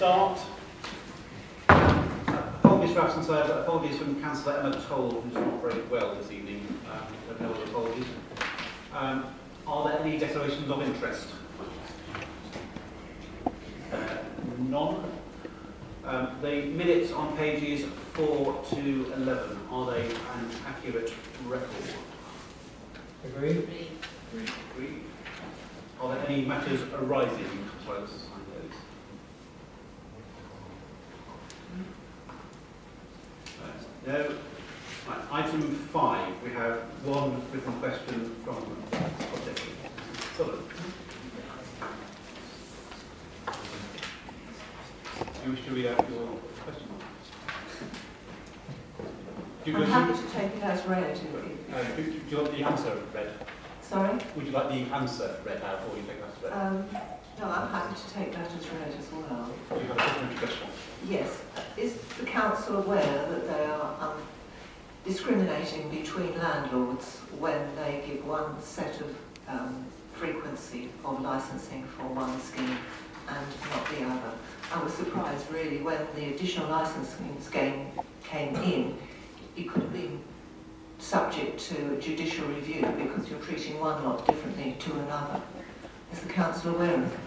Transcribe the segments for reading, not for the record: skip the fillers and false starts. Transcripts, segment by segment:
start. Apologies for absence, apologies from Councillor Emma Toll, who's not very well this evening. No other apologies. Are there any declarations of interest? None. The minutes on pages 4 to 11, are they an accurate record? Agreed. Agreed. Are there any matters arising? Sorry, let's sign those. No. Right, item 5, we have one written question from Sullivan. Do you wish to read out your question? I'm happy to take it as read. Do you want the answer read? Sorry? Would you like the answer read out, or you think that's read? No, I'm happy to take that as read as well. Do you have a different question? Yes. Is the council aware that they are discriminating between landlords when they give one set of frequency of licensing for one scheme and not the other? I was surprised really when the additional licensing scheme came in, it could have been subject to judicial review because you're treating one lot differently to another. Is the council aware of that?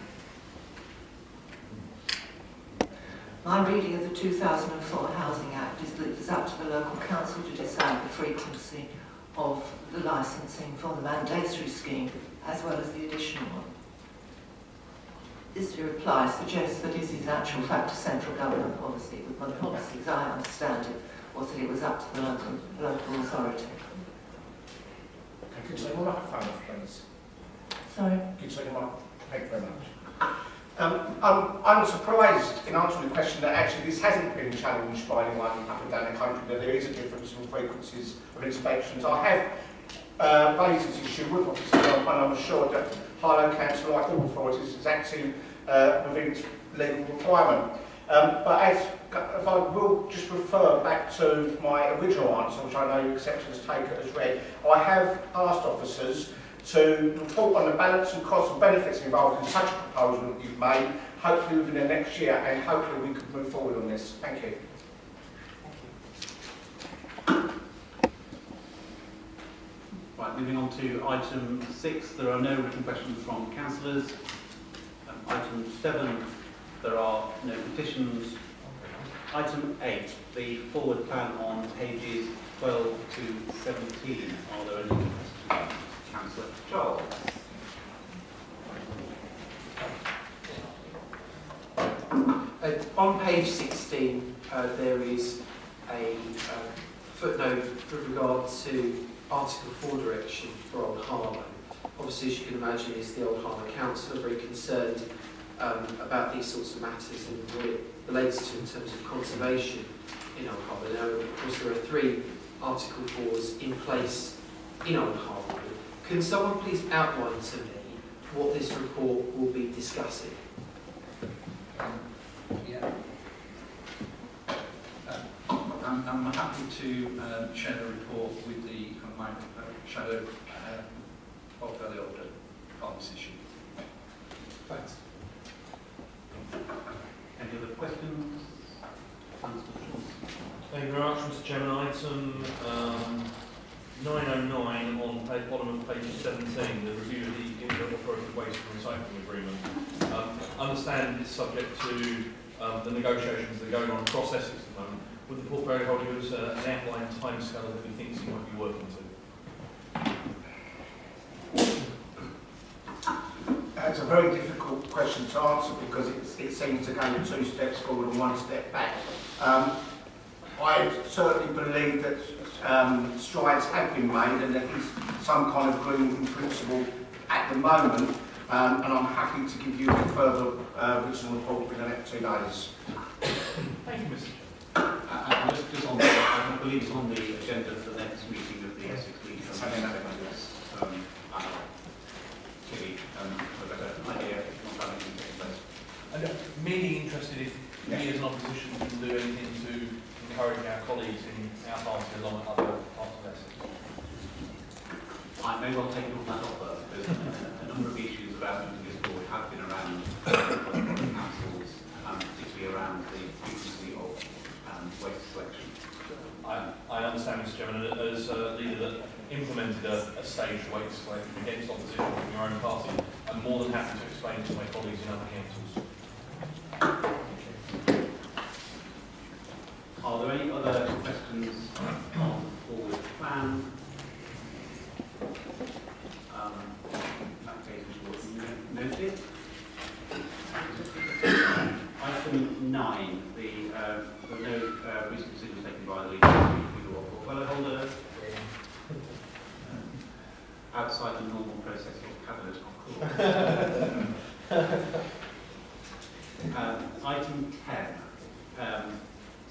My reading of the 2004 Housing Act is that it's up to the local council to decide the frequency of the licensing for the mandatory scheme as well as the additional one. This reply suggests that this is in actual fact a central government policy, but the policy, as I understand it, was that it was up to the local authority. Could you take a microphone off, please? Sorry? Could you take a microphone? Thank you very much. I'm surprised in answering the question that actually this hasn't been challenged by anyone up and down the country, that there is a difference in frequencies of inspections. I have raised this issue with officers and I'm assured that Harlow Council, like all authorities, is acting within its legal requirement. But if I will just refer back to my original answer, which I know you accepted as taken as read, I have asked officers to report on the balance and costs and benefits involved in such a proposal that you've made, hopefully within the next year, and hopefully we could move forward on this. Thank you. Right, moving on to item 6, there are no written questions from councillors. Item 7, there are no petitions. Item 8, the forward plan on pages 12 to 17. Are there any questions? Councillor Charles. On page 16, there is a footnote with regard to Article 4 direction for Old Harlow. Obviously, as you can imagine, is the Old Harlow Council are very concerned about these sorts of matters and what it relates to in terms of conservation in Old Harlow. Now, of course, there are 3 Article 4s in place in Old Harlow. Can someone please outline to me what this report will be discussing? Yeah. I'm happy to share the report with the my shadow portfolio on this issue. Thanks. Any other questions? Thank you very much, Mr. Chairman. Item 909 on the bottom of page 17, the review of the inter-authority waste and recycling agreement. I understand it's subject to the negotiations that are going on across Essex at the moment. Would the portfolio holder give us an outline timescale that he thinks he might be working to? It's a very difficult question to answer because it seems to go 2 steps forward and 1 step back. I certainly believe that strides have been made and there is some kind of agreement in principle at the moment, and I'm happy to give you a further written report within the next 2 days. Thank you, Mr. Just on I believe it's on the agenda for the next meeting of the Essex League. Clearly, a better idea if not having anything take place. I'm merely interested if we as an opposition can do anything to encourage our colleagues in our party along at other parts of Essex. I may well take on that offer because a number of issues about moving this forward have been around councils, particularly recommended a staged way to select against opposition from your own party. I'm more than happy to explain to my colleagues in other councils. Are there any other questions on the forward plan? In that case, we will note it. Item 9, the no recent decision taken by the legal portfolio holder outside the normal process of cabinet, of course. Item 10.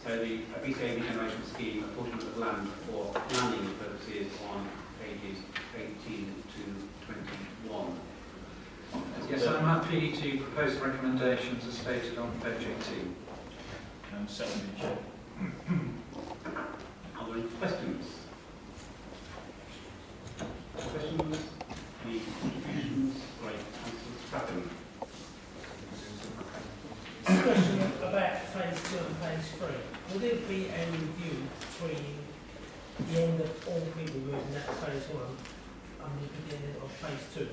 So the BCA regeneration scheme, apportionment of land for planning purposes on pages 18 to 21. Yes, I'm happy to propose the recommendations as stated on page 18. Seconded, Chair. Are there any questions? Questions? Any contributions? Right, Councillor Stratton. Question about phase 2 and phase 3. Will there be a review between the end of all people moving at phase 1 and the beginning of phase 2?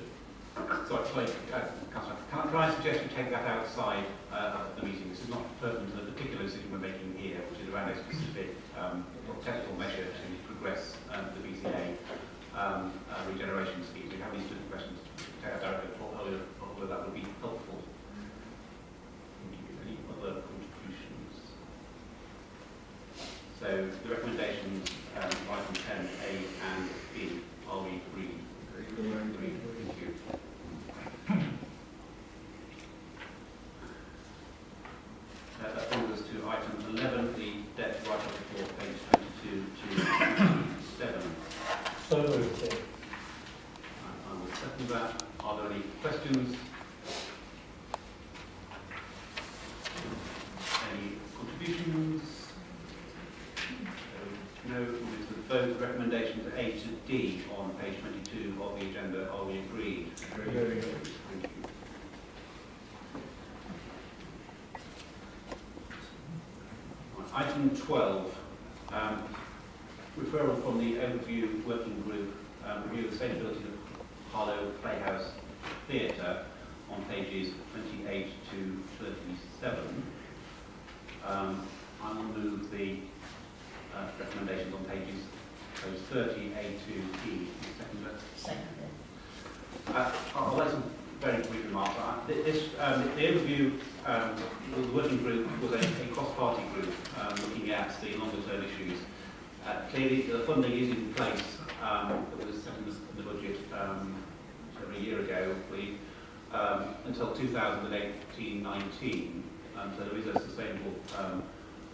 Sorry, Councillor, can I suggest you take that outside of the meeting? This is not pertinent to the particular decision we're making here, which is around a specific technical measure to progress the BCA regeneration scheme. We have these different questions to take that directly to whether that would be helpful. Any other contributions? So the recommendations, item 10A and B, are we agreed? Agreed. Thank you. That brings us to item 11, the debt write-off report, page 22 to 27. So moved. I will second that. Are there any questions? Any contributions? No. Move to the vote. Recommendations A to D on page 22 of the agenda. Are we agreed? Agreed. Thank you. Item 12, referral from the overview working group, review the sustainability of Harlow Playhouse Theatre on pages 28 to 37. I will move the recommendations on pages 30, A to E. Second. I'll make some very brief remarks. The overview, the working group was a cross-party group looking at the longer-term issues. Clearly, the funding is in place. It was set in the budget over a year ago, I believe, until 2018-19. So there is a sustainable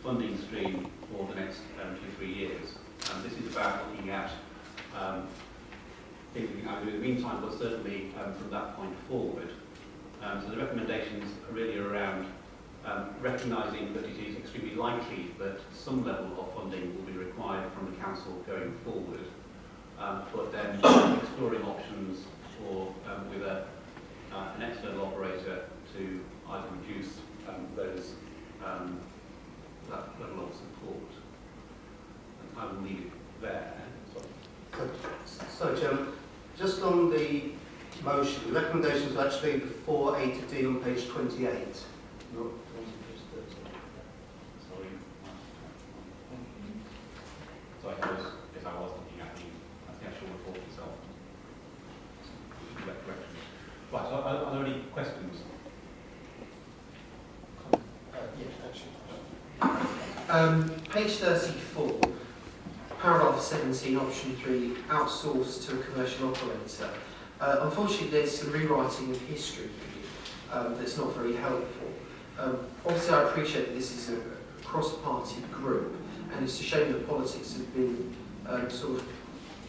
funding stream for the next 2-3 years. This is about looking at things we can do in the meantime, but certainly from that point forward. So the recommendations are really around recognising that it is extremely likely that some level of funding will be required from the council going forward, but then exploring options for with an external operator to either reduce that level of support. And I will leave it there. So, Chairman, just on the motion, the recommendations are actually before A to D on page 28, not on page 30. Sorry. So I was looking at the actual report itself. Right, so are there any questions? Page 34, paragraph 17, option 3, outsource to a commercial operator. Unfortunately, there's some rewriting of history here that's not very helpful. Obviously, I appreciate that this is a cross-party group, and it's a shame that politics have been sort of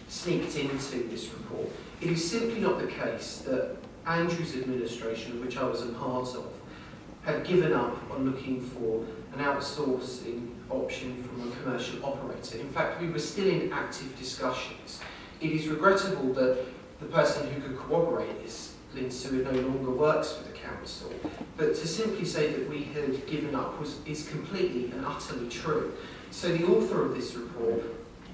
sneaked into this report. It is simply not the case that Andrew's administration, of which I was a part of, had given up on looking for an outsourcing option from a commercial operator. In fact, we were still in active discussions. It is regrettable that the person who could cooperate is Lindsay, who no longer works for the council. But to simply say that we had given up is completely and utterly true. So the author of this report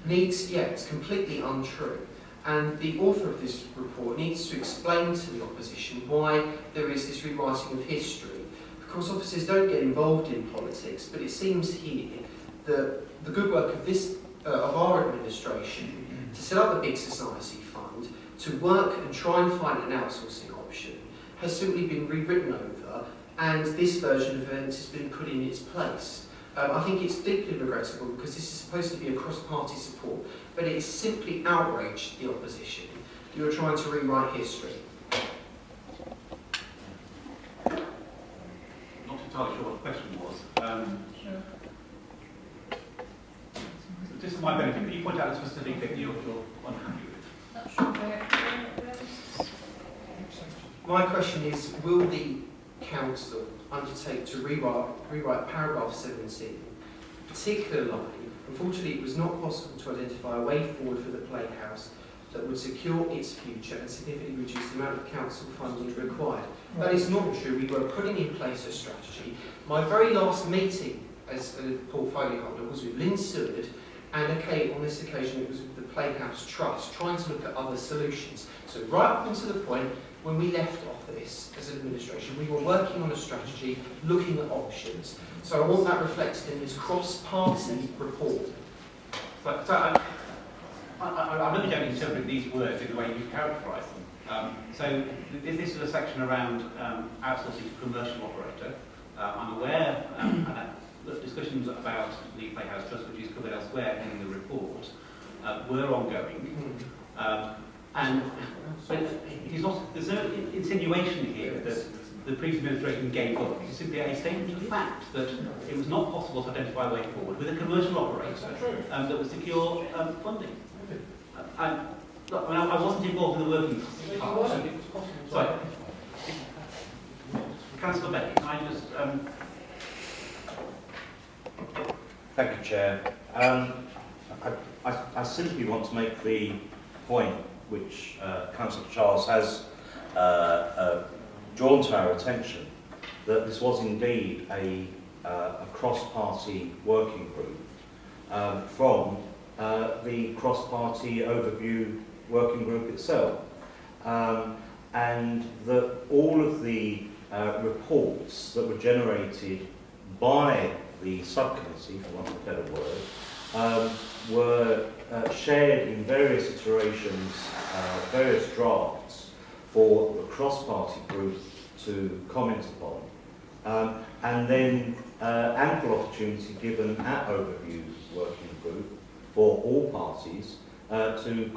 it's completely untrue. And the author of this report needs to explain to the opposition why there is this rewriting of history. Of course, officers don't get involved in politics, but it seems here that the good work of of our administration to set up the Big Society Fund, to work and try and find an outsourcing option, has simply been rewritten over, and this version of events has been put in its place. I think it's deeply regrettable because this is supposed to be a cross-party support, but it has simply outraged the opposition. You are trying to rewrite history. Not entirely sure what the question was. Just for my benefit, can you point out a specific bit you're unhappy with? My question is, will the council undertake to rewrite paragraph 17, particularly, unfortunately it was not possible to identify a way forward for the playhouse that would secure its future and significantly reduce the amount of council funding required. That is not true. We were putting in place a strategy. My very last meeting as a portfolio holder was with Lynn Seward, and on this occasion it was with the Playhouse Trust, trying to look at other solutions. So right up until the point when we left office as an administration, we were working on a strategy, looking at options. So I want that reflected in this cross-party report. I'm really going to interpret these words in the way you characterise them. So this is a section around outsourcing to commercial operator. I'm aware that discussions about the Playhouse Trust, which is covered elsewhere in the report, were ongoing. But it is not, there's no insinuation here that the previous administration gave up. It's simply a statement of fact that it was not possible to identify a way forward with a commercial operator that would secure funding. Look, I wasn't involved in the working part. Sorry. Councillor Beck, can I just... Thank you, Chair. I simply want to make the point which Councillor Charles has drawn to our attention, that this was indeed a cross-party working group from the cross-party overview working group itself, and that all of the reports that were generated by the subcommittee, for want of a better word, were shared in various iterations, various drafts for the cross-party group to comment upon, and then ample opportunity given at overview working group for all parties to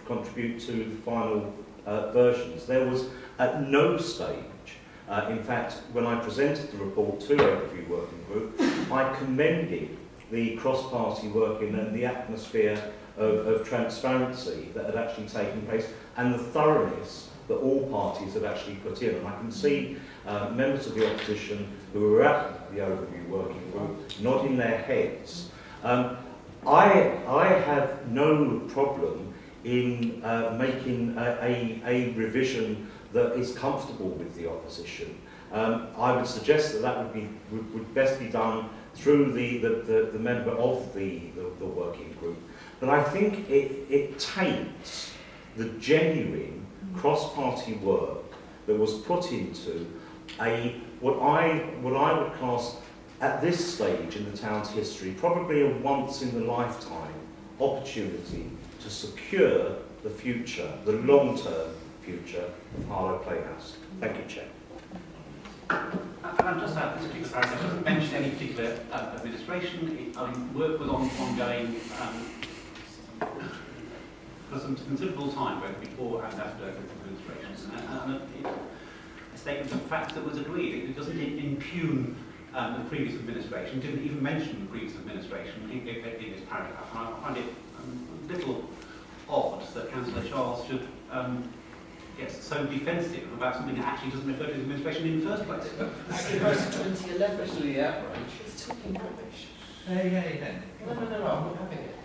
contribute to the final versions. There was at no stage, in fact, when I presented the report to overview working group, I commended the cross-party working and the atmosphere of transparency that had actually taken place and the thoroughness that all parties had actually put in. And I can see members of the opposition who were at the overview working group nodding their heads. I have no problem in making a revision that is comfortable with the opposition. I would suggest that would best be done through the member of the working group. But I think it taints the genuine cross-party work that was put into what I would class at this stage in the town's history probably a once-in-a-lifetime opportunity to secure the future, the long-term future of Harlow Playhouse. Thank you, Chair. And I've just had this particular paragraph, it doesn't mention any particular administration. Work was ongoing for some considerable time, both before and after administration. And a statement of fact that was agreed. It doesn't impugn the previous administration, didn't even mention the previous administration in this paragraph. And I find it a little odd that Councillor Charles should get so defensive about something that actually doesn't refer to his administration in the first place. Actually, it goes to 2011. Especially the outrage. It's talking rubbish. Hey. No, I'm not having it.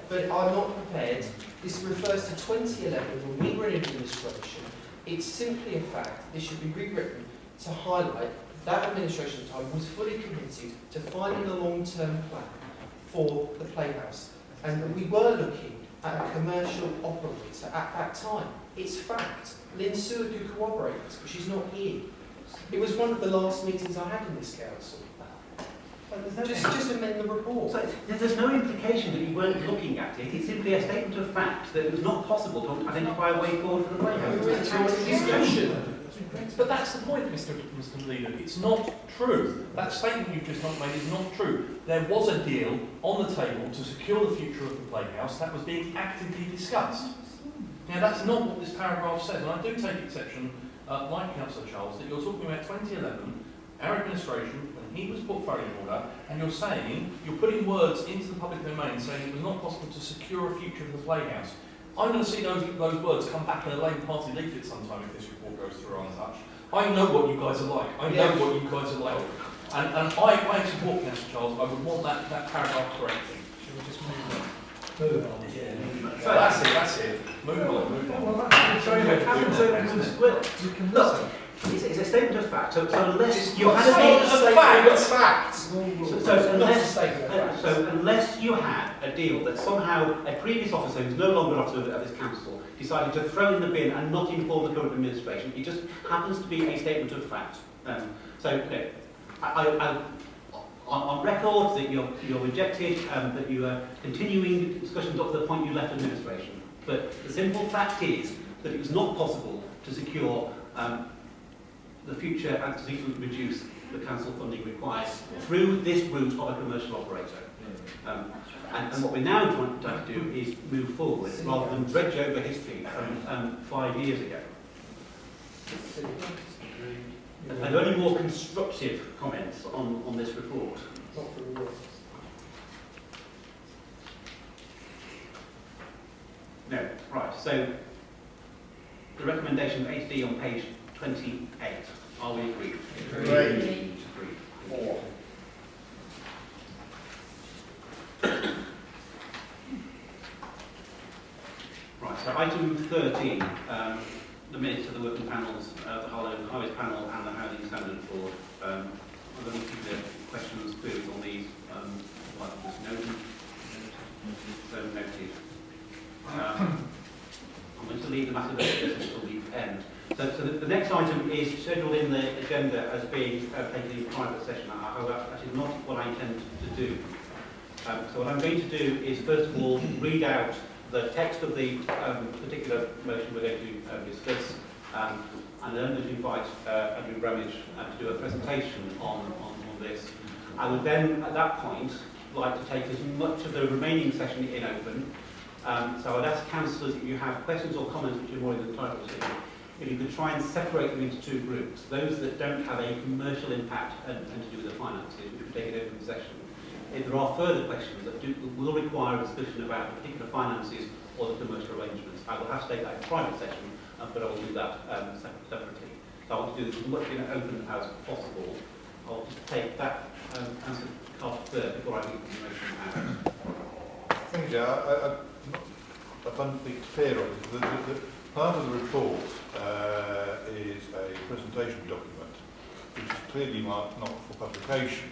But I'm not prepared. This refers to 2011 when we were in administration. It's simply a fact. This should be rewritten to highlight that administration at the time was fully committed to finding a long-term plan for the playhouse. And we were looking at a commercial operator at that time. It's fact. Lynn Seward could corroborate this, but she's not here. It was one of the last meetings I had in this council. Just amend the report. So there's no implication that you weren't looking at it. It's simply a statement of fact that it was not possible to identify a way forward for the playhouse. But that's the point, Mr. Leader. It's not true. That statement you've just made is not true. There was a deal on the table to secure the future of the playhouse that was being actively discussed. Now, that's not what this paragraph says, and I do take exception, like Councillor Charles, that you're talking about 2011, our administration, when he was portfolio holder, and you're saying, you're putting words into the public domain saying it was not possible to secure a future of the playhouse. I'm going to see those words come back in a Labour Party leaflet sometime if this report goes through untouched. I know what you guys are like. I know what you guys are like. And I support Councillor Charles. I would want that paragraph correcting. Should we just move on? So that's it. Move on. Sorry, look, it's a statement of fact. So unless you had a fact. So unless you had a deal that somehow a previous officer who's no longer officer of this council decided to throw in the bin and not inform the current administration, it just happens to be a statement of fact. I on record that you're rejected, that you are continuing discussions up to the point you left administration. But the simple fact is that it was not possible to secure the future and to reduce the council funding required through this route of a commercial operator. And what we're now trying to do is move forward rather than dredge over history from 5 years ago. And only more constructive comments on this report. No, right, so the recommendation of 8D on page 28. Are we agreed? Agreed. 4. Right, so item 13, the minutes of the working panels, the Harlow Highways panel and the Housing Standards Board. I'm going to keep the questions, queries on these, like just noted. So noted. I'm going to leave the matter of business until the end. So the next item is scheduled in the agenda as being taken in private session. However, that is not what I intend to do. So what I'm going to do is first of all read out the text of the particular motion we're going to discuss, and then I'm going to invite Andrew Bramage to do a presentation on this. I would then, at that point, like to take as much of the remaining session in open. So I'd ask councillors if you have questions or comments which you're more entitled to, if you could try and separate them into two groups. Those that don't have a commercial impact and to do with the finances, we could take an open session. If there are further questions that will require a discussion about the particular finances or the commercial arrangements, I will have to take that in private session, but I will do that separately. So I want to do this as much in open as possible. I'll just take that answer card first before I leave the motion out. Thank you. I don't be clear on it. The part of the report is a presentation document, which is clearly marked not for publication.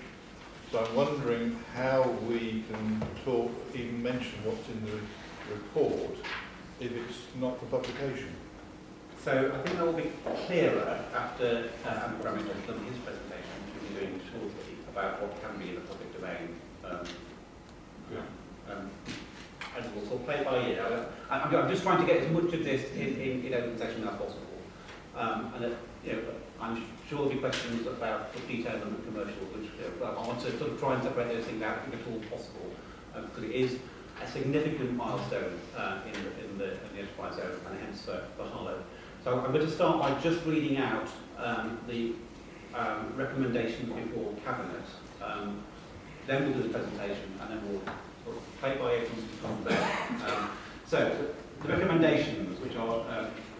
So I'm wondering how we can talk, even mention what's in the report, if it's not for publication. So I think that will be clearer after Andrew Bramage has done his presentation, which we'll be doing shortly, about what can be in the public domain. And we'll sort of play it by ear. I'm just trying to get as much of this in open session as possible. I'm sure there'll be questions about the detail and the commercial, which I want to sort of try and separate those things out if at all possible, because it is a significant milestone in the enterprise zone, and hence for Harlow. So I'm going to start by just reading out the recommendations before Cabinet. Then we'll do the presentation, and then we'll sort of play by ear from there. So the recommendations, which are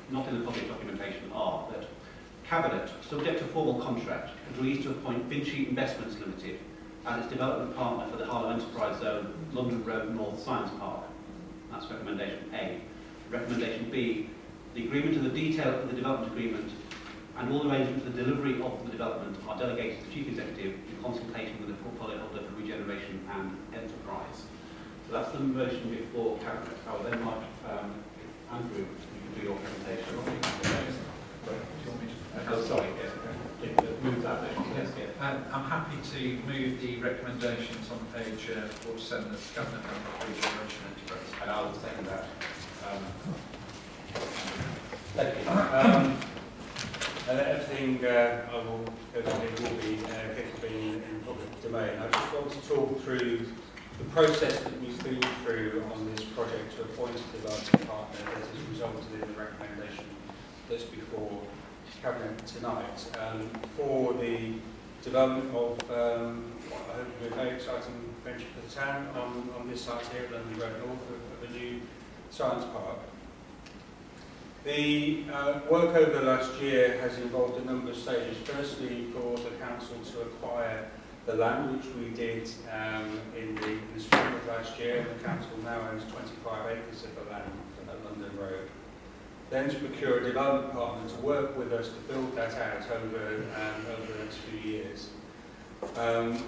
not in the public documentation, are that Cabinet, subject to formal contract, agrees to appoint Vinci Investments Limited as its development partner for the Harlow Enterprise Zone, London Road North Science Park. That's recommendation A. Recommendation B, the agreement and the detail of the development agreement and all arrangements for the delivery of the development are delegated to the Chief Executive in consultation with the portfolio holder for regeneration and enterprise. So that's the motion before Cabinet. I would then like Andrew, you can do your presentation. Oh, sorry, yes. Move that motion. Yes, yes. I'm happy to move the recommendations on page 47 of Cabinet Member for Regeneration Enterprise. And I'll second that. Thank you. Everything I will go through will be capable in public domain. I just want to talk through the process that we've been through on this project to appoint a development partner that has resulted in the recommendation that's before Cabinet tonight. For the development of what I hope will be a very exciting venture for the town on this site here, London Road North, of a new science park. The work over the last year has involved a number of stages. Firstly, for the council to acquire the land, which we did in the spring of last year. The council now owns 25 acres of the land at London Road. Then to procure a development partner to work with us to build that out over the next few years.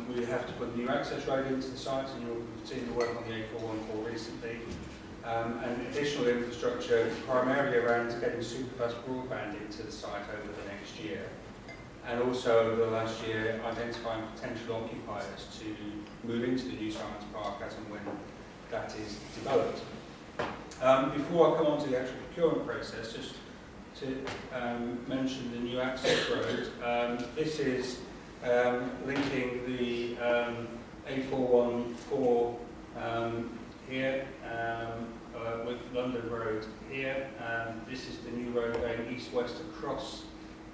We have to put a new access road into the site, and you'll see the work on the A414 recently. And additional infrastructure primarily around getting superfast broadband into the site over the next year. And also over the last year identifying potential occupiers to move into the new science park as and when that is developed. Before I come on to the actual procurement process, just to mention the new access road. This is linking the A414 here with London Road here. This is the new road going east-west across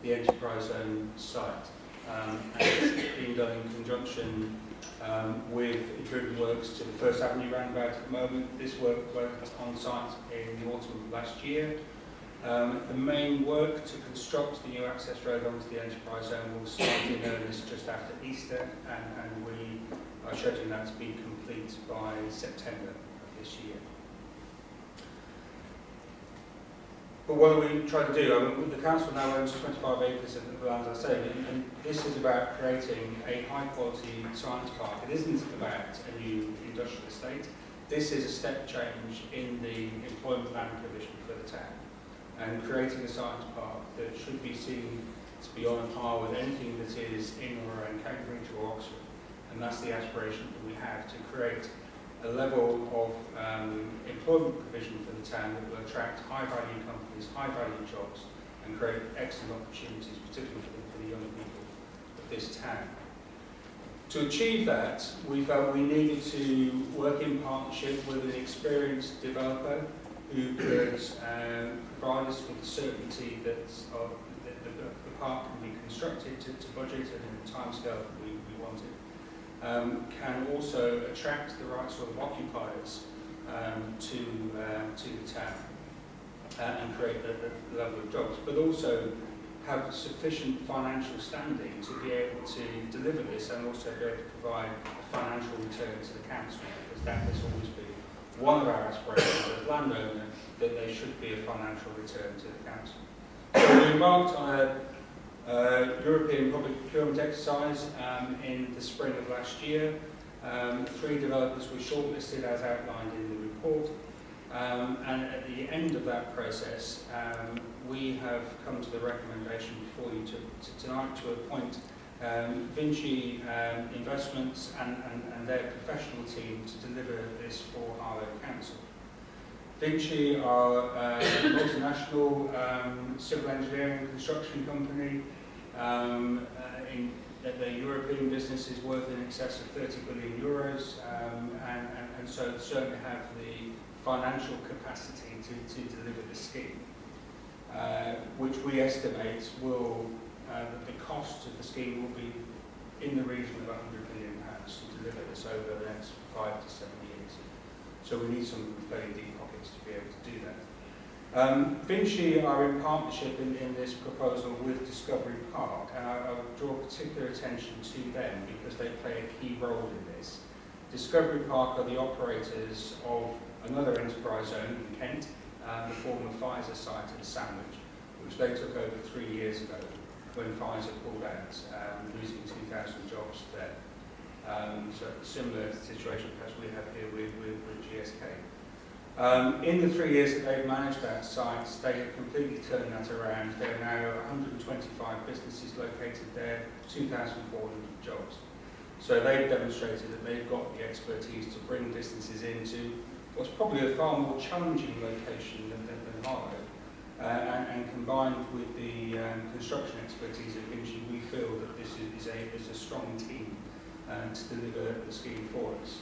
the enterprise zone site. And it's being done in conjunction with improving works to the First Avenue roundabout at the moment. This work went on site in the autumn of last year. The main work to construct the new access road onto the enterprise zone will start in earnest just after Easter, and we are scheduling that to be complete by September of this year. But what are we trying to do? I mean, the council now owns 25 acres of the land, as I say, and this is about creating a high-quality science park. It isn't about a new industrial estate. This is a step change in the employment land provision for the town, and creating a science park that should be seen to be on a par with anything that is in or around Cambridge or Oxford. And that's the aspiration that we have, to create a level of employment provision for the town that will attract high-value companies, high-value jobs, and create excellent opportunities, particularly for the young people of this town. To achieve that, we felt we needed to work in partnership with an experienced developer who could provide us with the certainty that the park can be constructed to budget and in the timescale that we wanted. Can also attract the right sort of occupiers to the town and create the level of jobs, but also have sufficient financial standing to be able to deliver this, and also be able to provide a financial return to the council, because that has always been one of our aspirations as landowner, that there should be a financial return to the council. So we embarked on a European public procurement exercise in the spring of last year. 3 developers were shortlisted as outlined in the report, and at the end of that process we have come to the recommendation before you tonight to appoint Vinci Investments and their professional team to deliver this for Harlow Council. Vinci are a multinational civil engineering and construction company. Their European business is worth in excess of 30 billion euros, and so certainly have the financial capacity to deliver the scheme, which we estimate will, the cost of the scheme will be in the region of £100 million to deliver this over the next 5 to 7 years. So we need some very deep pockets to be able to do that. Vinci are in partnership in this proposal with Discovery Park, and I would draw particular attention to them because they play a key role in this. Discovery Park are the operators of another enterprise zone in Kent, the former Pfizer site at Sandwich, which which they took over 3 years ago when Pfizer pulled out, losing 2,000 jobs there. So a similar situation perhaps we have here with GSK. In the 3 years that they've managed that site, they have completely turned that around. There are now 125 businesses located there, 2,400 jobs. So they've demonstrated that they've got the expertise to bring businesses into what's probably a far more challenging location than Harlow. And combined with the construction expertise of Vinci, we feel that this is a strong team to deliver the scheme for us.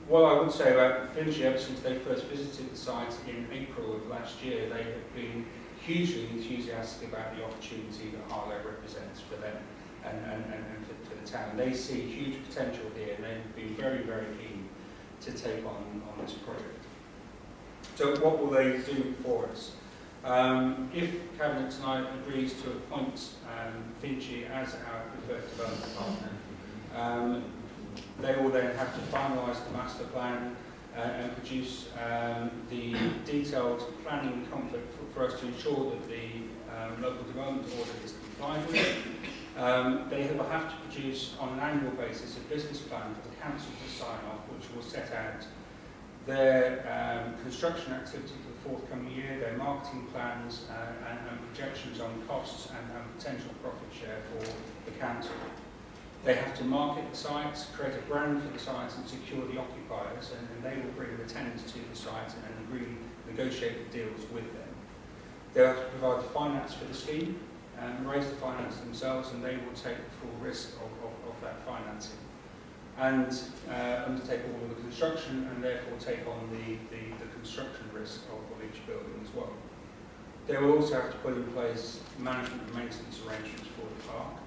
What I would say about Vinci, ever since they first visited the site in April of last year, they have been hugely enthusiastic about the opportunity that Harlow represents for them and for the town. They see huge potential here, and they've been very, very keen to take on this project. So what will they do for us? If Cabinet tonight agrees to appoint Vinci as our preferred development partner, they will then have to finalise the master plan and produce the detailed planning comfort for us to ensure that the local development order is complied with. They will have to produce on an annual basis a business plan for the council to sign off, which will set out their construction activity for the forthcoming year, their marketing plans and projections on costs and potential profit share for the council. They have to market the sites, create a brand for the sites and secure the occupiers, and they will bring the tenants to the site and agree, negotiate the deals with them. They'll have to provide the finance for the scheme, raise the finance themselves, and they will take the full risk of that financing. And undertake all of the construction and therefore take on the construction risk of each building as well. They will also have to put in place management and maintenance arrangements for the park.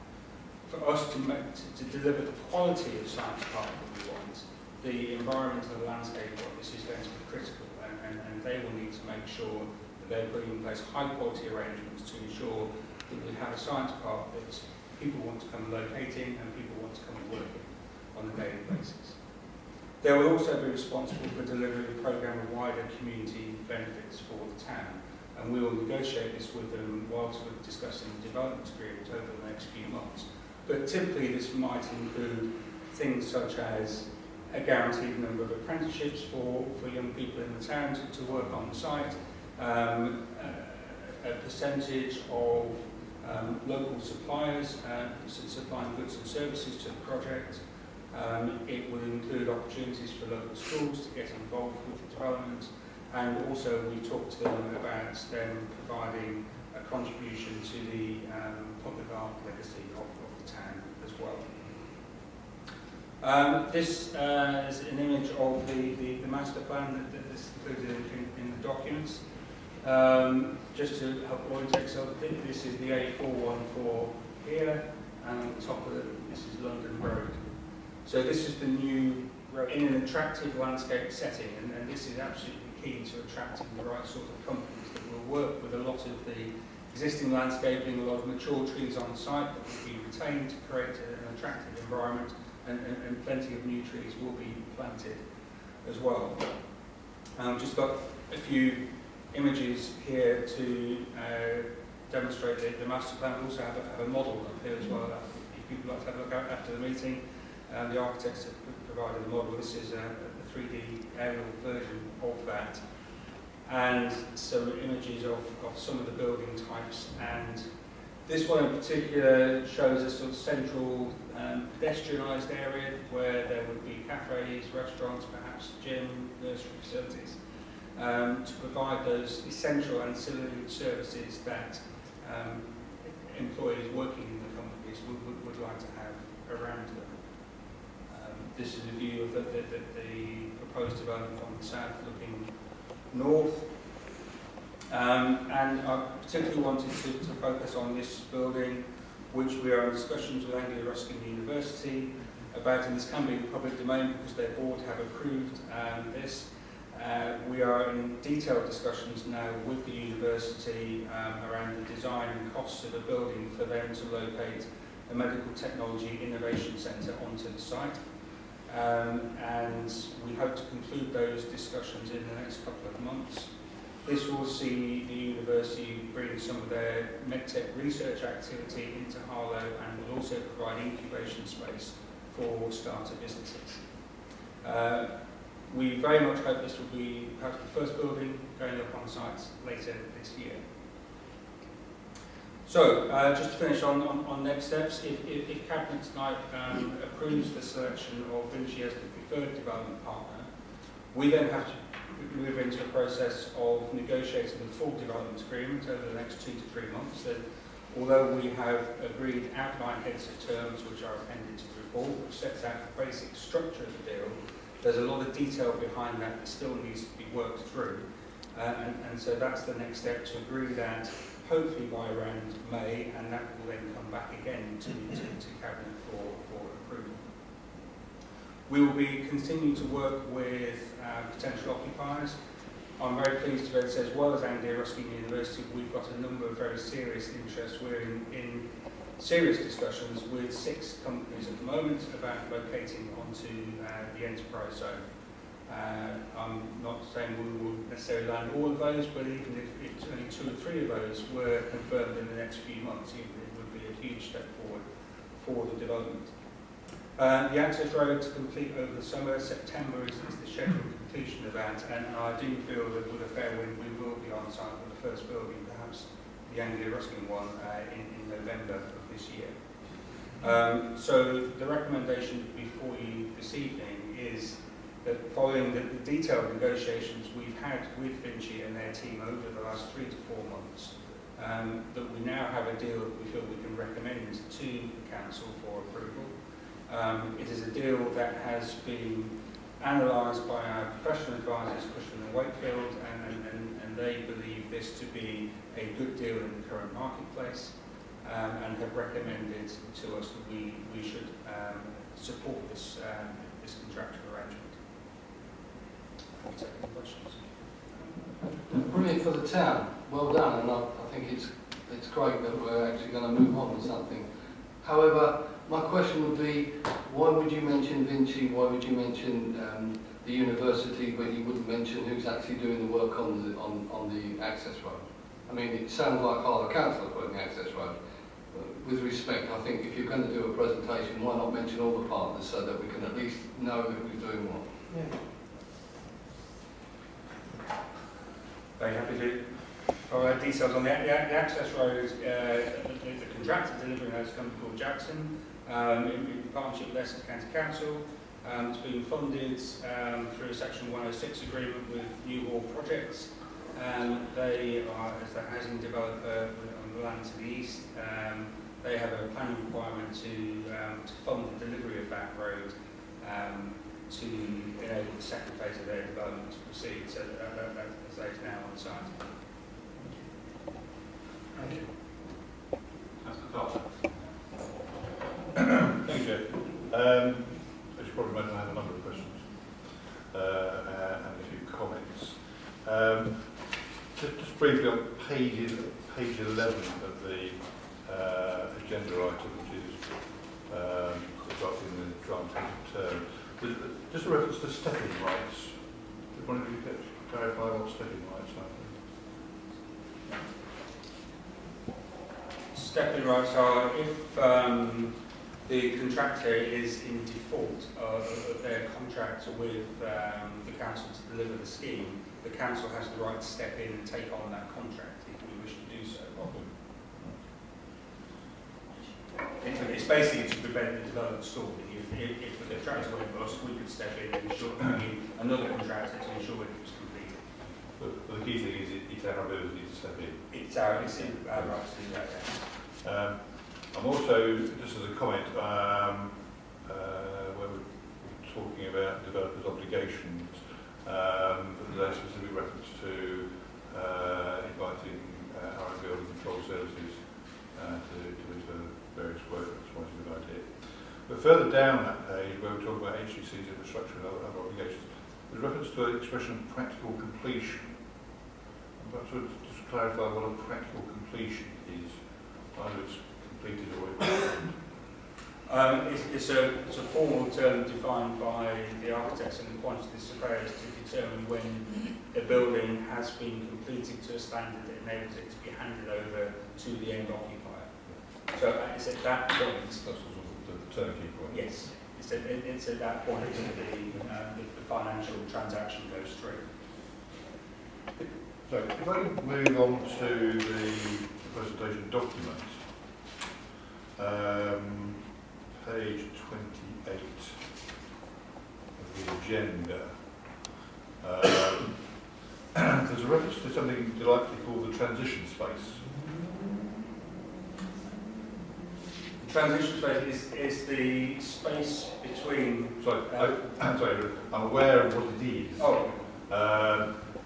For us to deliver the quality of Science Park that we want, the environment and the landscape of this is going to be critical, and they will need to make sure that they're putting in place high quality arrangements to ensure that we have a science park that people want to come and locate in and people want to come and work in on a daily basis. They will also be responsible for delivering a programme of wider community benefits for the town, and we will negotiate this with them whilst we're discussing the development agreement over the next few months. But typically this might include things such as a guaranteed number of apprenticeships for young people in the town to work on the site, a percentage of local suppliers supplying goods and services to the project. It will include opportunities for local schools to get involved with the development, and also we talked to them about them providing a contribution to the public art legacy of the town as well. This is an image of the master plan that is included in the documents. Just to help orientate yourself, this is the A414 here, and on the top of it, this is London Road. So this is the new road in an attractive landscape setting, and this is absolutely key to attracting the right sort of companies that will work with a lot of the existing landscaping, a lot of mature trees on the site that will be retained to create an attractive environment, and plenty of new trees will be planted as well. Just got a few images here to demonstrate the master plan. We also have a model up here as well, if people like to have a look at after the meeting. The architects have provided a model. This is a 3D aerial version of that, and some images of some of the building types. And this one in particular shows a sort of central pedestrianised area where there would be cafes, restaurants, perhaps gym, nursery facilities, to provide those essential ancillary services that employees working in the companies would like to have around them. This is a view of the proposed development on the south looking north. And I particularly wanted to focus on this building, which we are in discussions with Anglia-Ruskin University about, and this can be in the public domain because their board have approved this. We are in detailed discussions now with the university around the design and costs of a building for them to locate a medical technology innovation centre onto the site. And we hope to conclude those discussions in the next couple of months. This will see the university bring some of their medtech research activity into Harlow and will also provide incubation space for starter businesses. We very much hope this will be perhaps the first building going up on site later this year. So, just to finish on next steps, if Cabinet tonight approves the selection of Vinci as the preferred development partner, we then have to move into a process of negotiating the full development agreement over the next 2 to 3 months. That although we have agreed outline heads of terms which are appended to the report, which sets out the basic structure of the deal, there's a lot of detail behind that that still needs to be worked through. And so that's the next step, to agree that hopefully by around May, and that will then come back again to Cabinet for approval. We will be continuing to work with potential occupiers. I'm very pleased to be able to say, as well as Anglia Ruskin University, we've got a number of very serious interests. We're in serious discussions with 6 companies at the moment about locating onto the enterprise zone. I'm not saying we will necessarily land all of those, but even if only 2 or 3 of those were confirmed in the next few months, it would be a huge step forward for the development. The access road to complete over the summer. September is the scheduled completion of that, and I do feel that with a fair wind we will be on site for the first building, perhaps the Anglia Ruskin one, in November of this year. So the recommendation before you this evening is that following the detailed negotiations we've had with Vinci and their team over the last 3 to 4 months, that we now have a deal that we feel we can recommend to the Council for approval. It is a deal that has been analysed by our professional advisors, Cushman & Wakefield, and they believe this to be a good deal in the current marketplace, and have recommended to us that we should support this contractual arrangement. Take any questions? Brilliant for the town. Well done, and I think it's great that we're actually going to move on with something. However, my question would be, why would you mention Vinci? Why would you mention the university, but you wouldn't mention who's actually doing the work on the access road? I mean, it sounds like Harlow Council are putting the access road. With respect, I think if you're going to do a presentation, why not mention all the partners so that we can at least know that we're doing what? Yeah. Very happy to provide details on the access road. The contractor delivering that is a company called Jackson, in partnership with Essex County Council. It's been funded through a Section 106 agreement with New Hall Projects. They are, as the housing developer on the land to the east, they have a planning requirement to fund the delivery of that road to enable the second phase of their development to proceed. So that is now on site. Thank you. Thank you, Jeff. As you probably imagine, I have a number of questions and a few comments. Just briefly on page 11 of the agenda item, which is adopting the draft term. Just a reference to stepping rights. Did one of you clarify what stepping rights are? Stepping rights are if the contractor is in default of their contract with the council to deliver the scheme, the council has the right to step in and take on that contract if we wish to do so. It's basically to prevent the development stalling. If the contractor went bust, we could step in and ensure another contractor to ensure it was completed. But the key thing is it's our ability to step in. It's in our right to do that, yeah. I'm also, just as a comment, where we're talking about developers' obligations, there's a specific reference to inviting our building control services to various work. That's quite a good idea. But further down that page, where we're talking about HCC's infrastructure and other obligations, there's reference to an expression of practical completion. Perhaps we'll just clarify what a practical completion is, either it's completed or it's It's a formal term defined by the architects and the quantity surveyors to determine when a building has been completed to a standard that enables it to be handed over to the end occupier. So it's at that point. That's sort of the turnkey point. Yes, it's at that point that the financial transaction goes through. So if I move on to the presentation document, page 28 of the agenda. There's a reference to something delightfully called the transition space. The transition space is the space between... Sorry, I'm aware of what it is. Oh.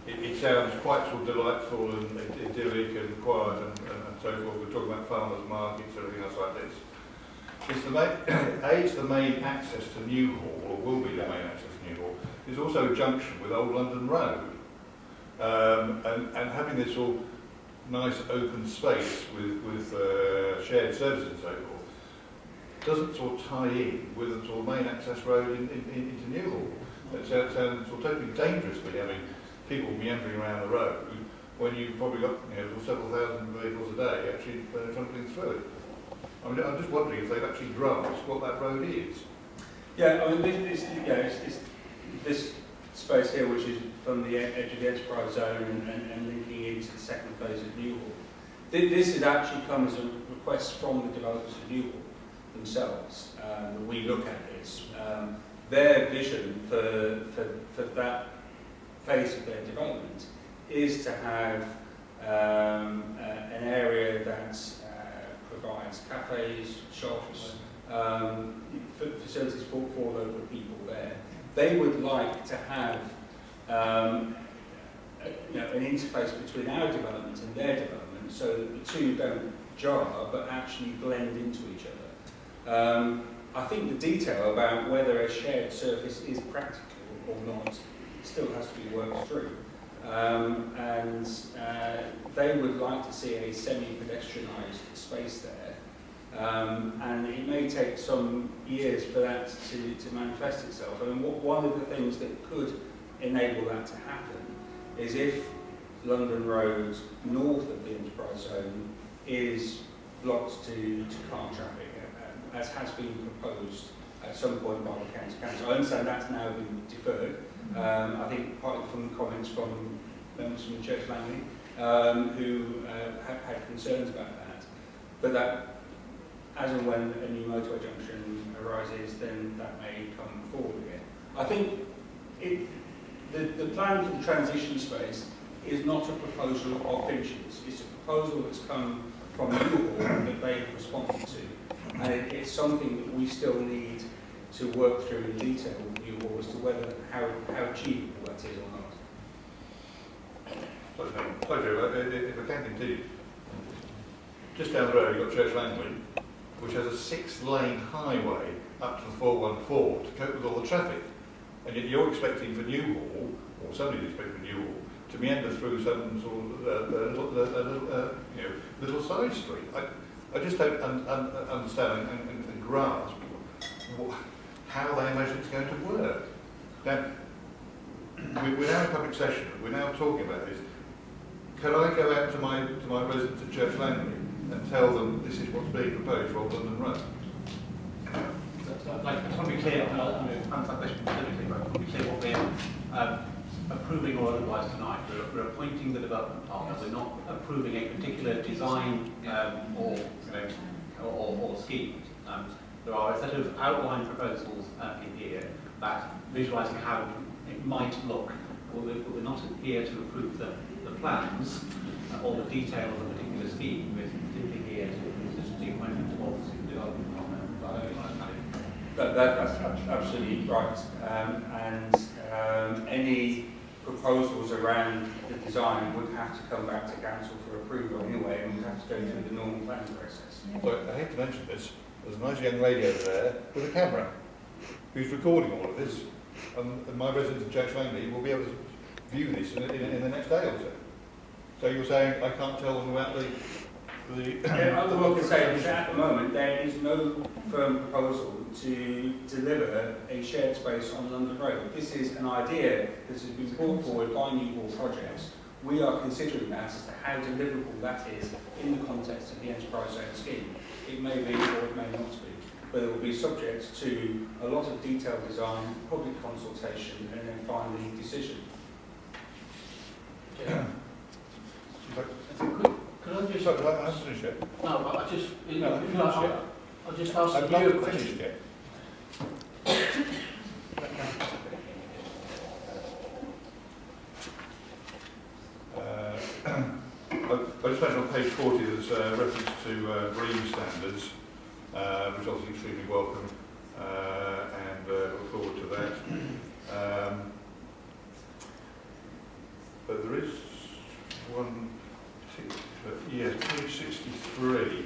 It sounds quite sort of delightful and idyllic and quiet and so forth. We're talking about farmers markets and everything else like this. It's the main, it's the main access to Newhall, or will be the main access to Newhall. There's also a junction with Old London Road. And having this sort of nice open space with shared services and so forth doesn't sort of tie in with the sort of main access road into Newhall. It sounds sort of totally dangerously having people meandering around the road when you've probably got several thousand vehicles a day actually trundling through it. I mean, I'm just wondering if they've actually grasped what that road is. Yeah, I mean, it's this space here, which is from the edge of the enterprise zone and linking into the second phase of Newhall. This has actually come as a request from the developers of Newhall themselves. When we look at this, their vision for that phase of their development is to have an area that provides cafes, shops, facilities for local people there. They would like to have an interface between our development and their development so that the two don't jar but actually blend into each other. I think the detail about whether a shared surface is practical or not still has to be worked through. And they would like to see a semi-pedestrianised space there. And it may take some years for that to manifest itself. I mean, one of the things that could enable that to happen is if London Road north of the enterprise zone is blocked to car traffic, as has been proposed at some point by the county council. I understand that's now been deferred. I think partly from comments from members from Church Langley who had concerns about that. But that, as and when a new motorway junction arises, then that may come forward again. I think the plan for the transition space is not a proposal of Finch's. It's a proposal that's come from Newhall that they have responded to. And it's something that we still need to work through in detail with Newhall as to how achievable that is or not. So, if I can continue, just down the road you've got Church Langley, which has a 6-lane highway up to the 414 to cope with all the traffic. And yet you're expecting for Newhall, or somebody's expecting for Newhall, to meander through some sort of little side street. I just don't understand and grasp how they imagine it's going to work. Now, we're now in public session. We're now talking about this. Can I go out to my residents at Church Langley and tell them this is what's being proposed for Old London Road? I just want to be clear, I'll answer that question specifically, but I want to be clear what we're approving or otherwise tonight. We're appointing the development partner. We're not approving a particular design or scheme. There are a set of outline proposals in here that visualising how it might look. We're not here to approve the plans or the detail of a particular scheme. We're simply here to approve the appointment of the development partner. That's absolutely right. Any proposals around the design would have to come back to council for approval anyway, and would have to go through the normal planning process. So I hate to mention this, there's a nice young lady over there with a camera who's recording all of this, and my residents of Church Langley will be able to view this in the next day or so. So you're saying I can't tell them about the Yeah, all I can say is that at the moment there is no firm proposal to deliver a shared space on London Road. This is an idea that has been brought forward by Newport Projects. We are considering that as to how deliverable that is in the context of the enterprise zone scheme. It may be or it may not be, but it will be subject to a lot of detailed design, public consultation, and then finally decision. Yeah. Could I just... Sorry, I haven't finished yet. No, but I just... No, I haven't finished yet. I'll just I've ask not you a question. finished yet. I just mentioned on page 40 there's a reference to green standards, which is obviously extremely welcome, and look forward to that. But there is one, yes, page 63,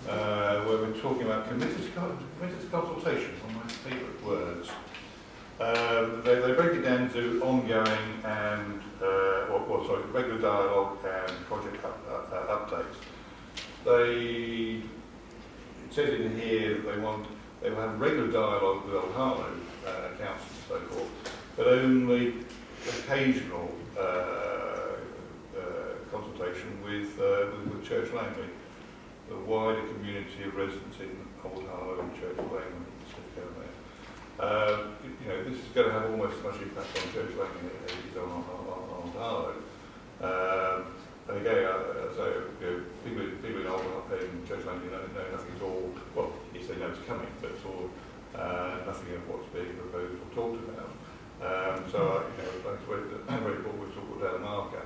where we're talking about committed consultation, one of my favourite words. They break it down to ongoing and, regular dialogue and project updates. It says in here that they will have regular dialogue with Old Harlow council and so forth, but only occasional consultation with Church Langley, the wider community of residents in Old Harlow and Church Langley. This is going to have almost as much impact on Church Langley as it is on Harlow. And again, people in Old in Church Langley know nothing at all. Well, yes, they know it's coming, but it's all nothing of what's being proposed or talked about. So, that's where the board would talk about a marker.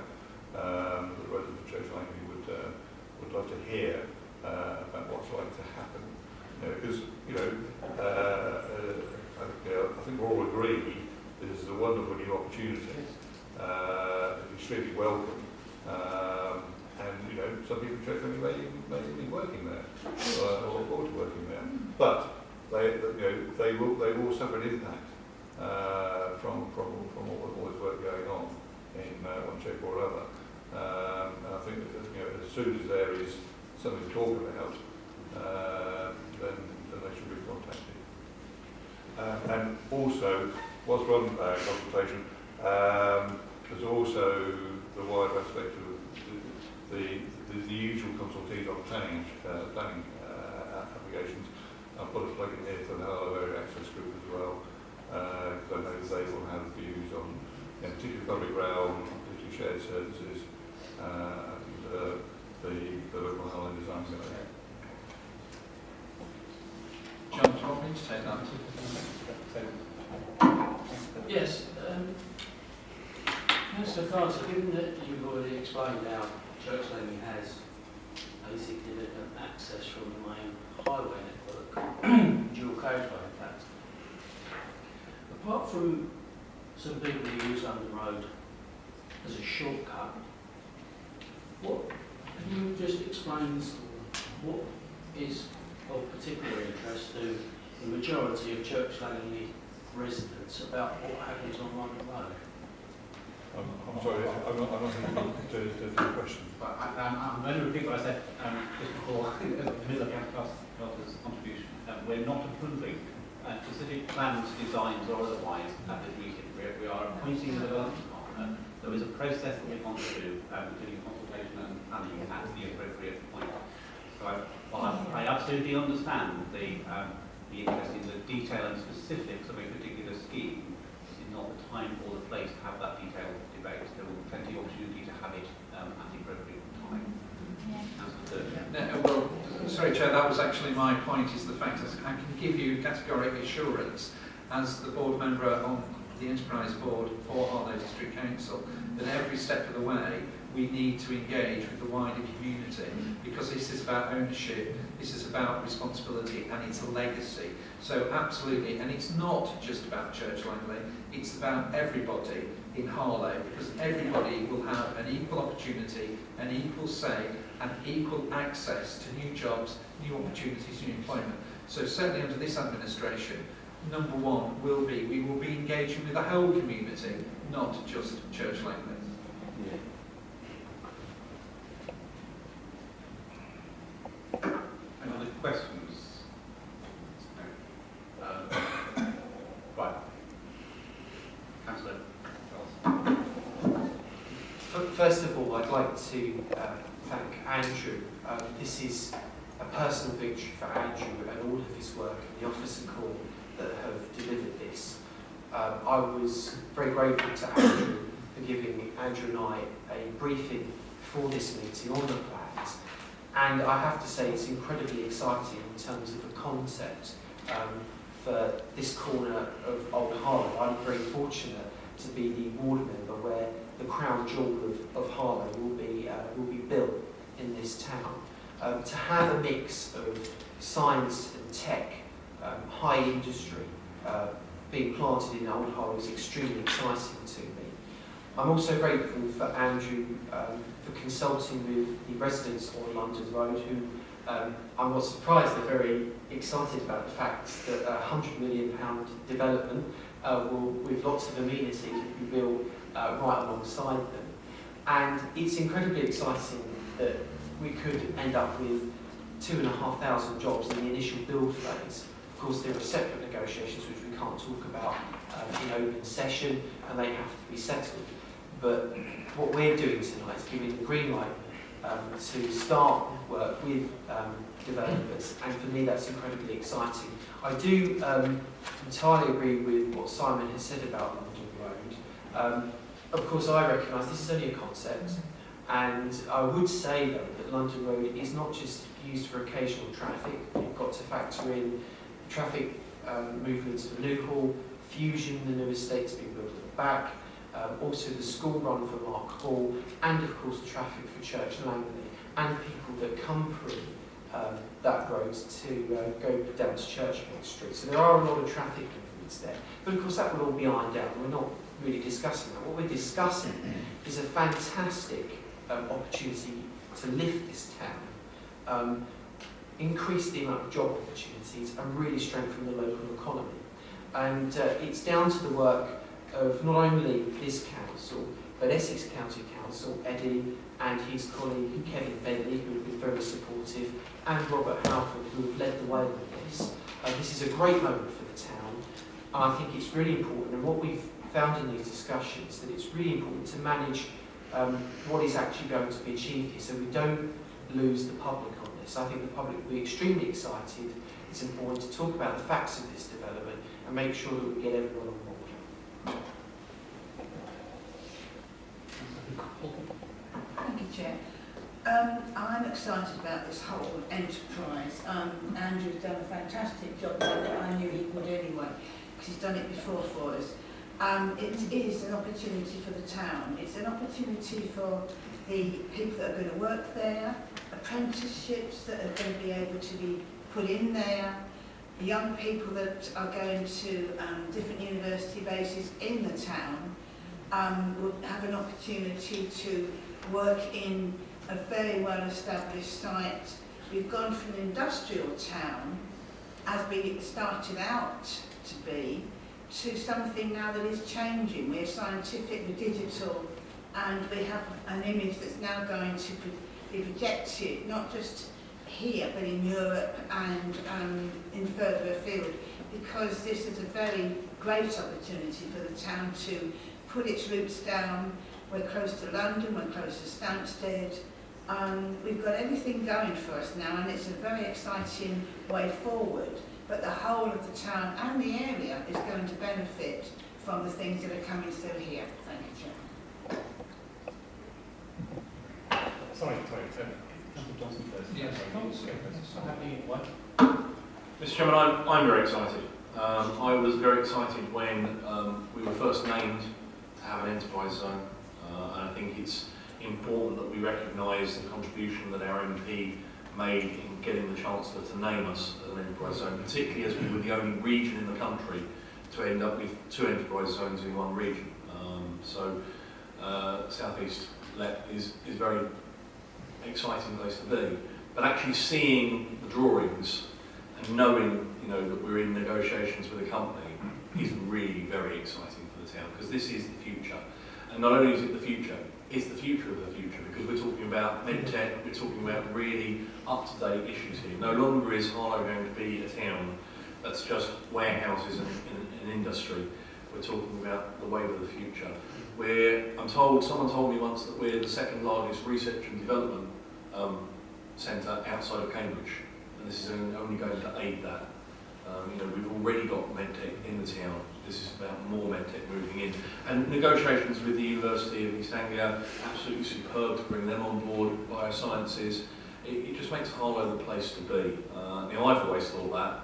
The residents of Church Langley would love to hear about what's like to happen. Because I think we all agree this is a wonderful new opportunity, extremely welcome, and some people in Church Langley may be working there, or look forward to working there, but they will suffer an impact from all this work going on in one shape or other. And I think that, as soon as there is something to talk about, then they should be contacted. And also, whilst we're on consultation, there's also the wider aspect of the usual consultees on planning applications. I'll put a plug in here for the Harlow Area Access Group as well, because I know they will have views on particularly public realm, particularly shared services, and the local Harlow design. John, do you want me to take that? Yes. Councillor Carter, given that you've already explained how Church Langley has a significant access from the main highway network, dual carriageway in fact, apart from some people who use London Road as a shortcut, can you just explain what is of particular interest to the majority of Church Langley residents about what happens on London Road? I'm sorry, I'm not going to the question. But I'm going to repeat what I said just before, in the middle of Councillor's contribution. We're not approving specific plans, designs or otherwise at this meeting. We are appointing the development partner. There is a process that we want to do, including consultation and planning at the appropriate point. So I absolutely understand the interest in the detail and specifics of a particular scheme. This is not the time or the place to have that detailed debate. There will be plenty of opportunity to have it at the appropriate time. Well, sorry, Chair, that was actually my point, is the fact that I can give you categoric assurance as the board member on the Enterprise Board for Harlow District Council that every step of the way we need to engage with the wider community, because this is about ownership, this is about responsibility, and it's a legacy. So absolutely, and it's not just about Church Langley, it's about everybody in Harlow, because everybody will have an equal opportunity, an equal say, and equal access to new jobs, new opportunities, new employment. So certainly under this administration, number one will be, we will be engaging with the whole community, not just Church Langley. Yeah. First of all, I'd like to thank Andrew. This is a personal victory for Andrew and all of his work and the officer corps that have delivered this. I was very grateful to Andrew for giving Andrew and I a briefing before this meeting on the plans. And I have to say it's incredibly exciting in terms of the concept for this corner of Old Harlow. I'm very fortunate to be the ward member where the crown jewel of Harlow will be built in this town. To have a mix of science and tech, high industry, being planted in Old Harlow is extremely exciting to me. I'm also grateful for Andrew for consulting with the residents on London Road who I'm not surprised they're very excited about the fact that a £100 million development with lots of amenities will be built right alongside them. And it's incredibly exciting that we could end up with 2,500 jobs in the initial build phase. Of course, there are separate negotiations which we can't talk about in open session, and they have to be settled. But what we're doing tonight is giving the green light to start work with developers, and for me that's incredibly exciting. I do entirely agree with what Simon has said about London Road. Of course, I recognise this is only a concept, and I would say though that London Road is not just used for occasional traffic. You've got to factor in traffic movements for Newhall, Fusion, the new estates being built at the back, also the school run for Mark Hall, and of course the traffic for Church Langley, and people that come through that road to go down to Churchgate Street. So there are a lot of traffic movements there. But of course that will all be ironed out. We're not really discussing that. What we're discussing is a fantastic opportunity to lift this town, increase the amount of job opportunities, and really strengthen the local economy. And it's down to the work of not only this council, but Essex County Council, Eddie, and his colleague Kevin Bentley, who have been very supportive, and Robert Halford, who have led the way with this. This is a great moment for the town, and I think it's really important, and what we've found in these discussions, that it's really important to manage what is actually going to be achieved here, so we don't lose the public on this. I think the public will be extremely excited. It's important to talk about the facts of this development and make sure that we get everyone on board. Thank you, Chair. I'm excited about this whole enterprise. Andrew's done a fantastic job. I knew he would anyway, because he's done it before for us. It is an opportunity for the town. It's an opportunity for the people that are going to work there, apprenticeships that are going to be able to be put in there, young people that are going to different university bases in the town will have an opportunity to work in a very well-established site. We've gone from an industrial town, as we started out to be, to something now that is changing. We're scientific, we're digital, and we have an image that's now going to be projected, not just here, but in Europe and in further afield, because this is a very great opportunity for the town to put its roots down. We're close to London, we're close to Stansted. We've got everything going for us now, and it's a very exciting way forward. But the whole of the town and the area is going to benefit from the things that are coming through here. Thank you, Chair. Sorry, Councillor Johnson first. Yes. Mr. Chairman, I'm very excited. I was very excited when we were first named to have an enterprise zone, and I think it's important that we recognise the contribution that our MP made in getting the Chancellor to name us as an enterprise zone, particularly as we were the only region in the country to end up with 2 enterprise zones in one region. South East is a very exciting place to be. But actually seeing the drawings and knowing, that we're in negotiations with a company is really very exciting for the town, because this is the future. And not only is it the future, it's the future of the future, because we're talking about medtech, we're talking about really up-to-date issues here. No longer is Harlow going to be a town that's just warehouses and industry. we're talking about the wave of the future. Someone told me once that we're the second largest research and development centre outside of Cambridge, and this is only going to aid that. We've already got medtech in the town. This is about more medtech moving in. And negotiations with the University of East Anglia, absolutely superb to bring them on board, biosciences. It just makes Harlow the place to be. I've always thought that,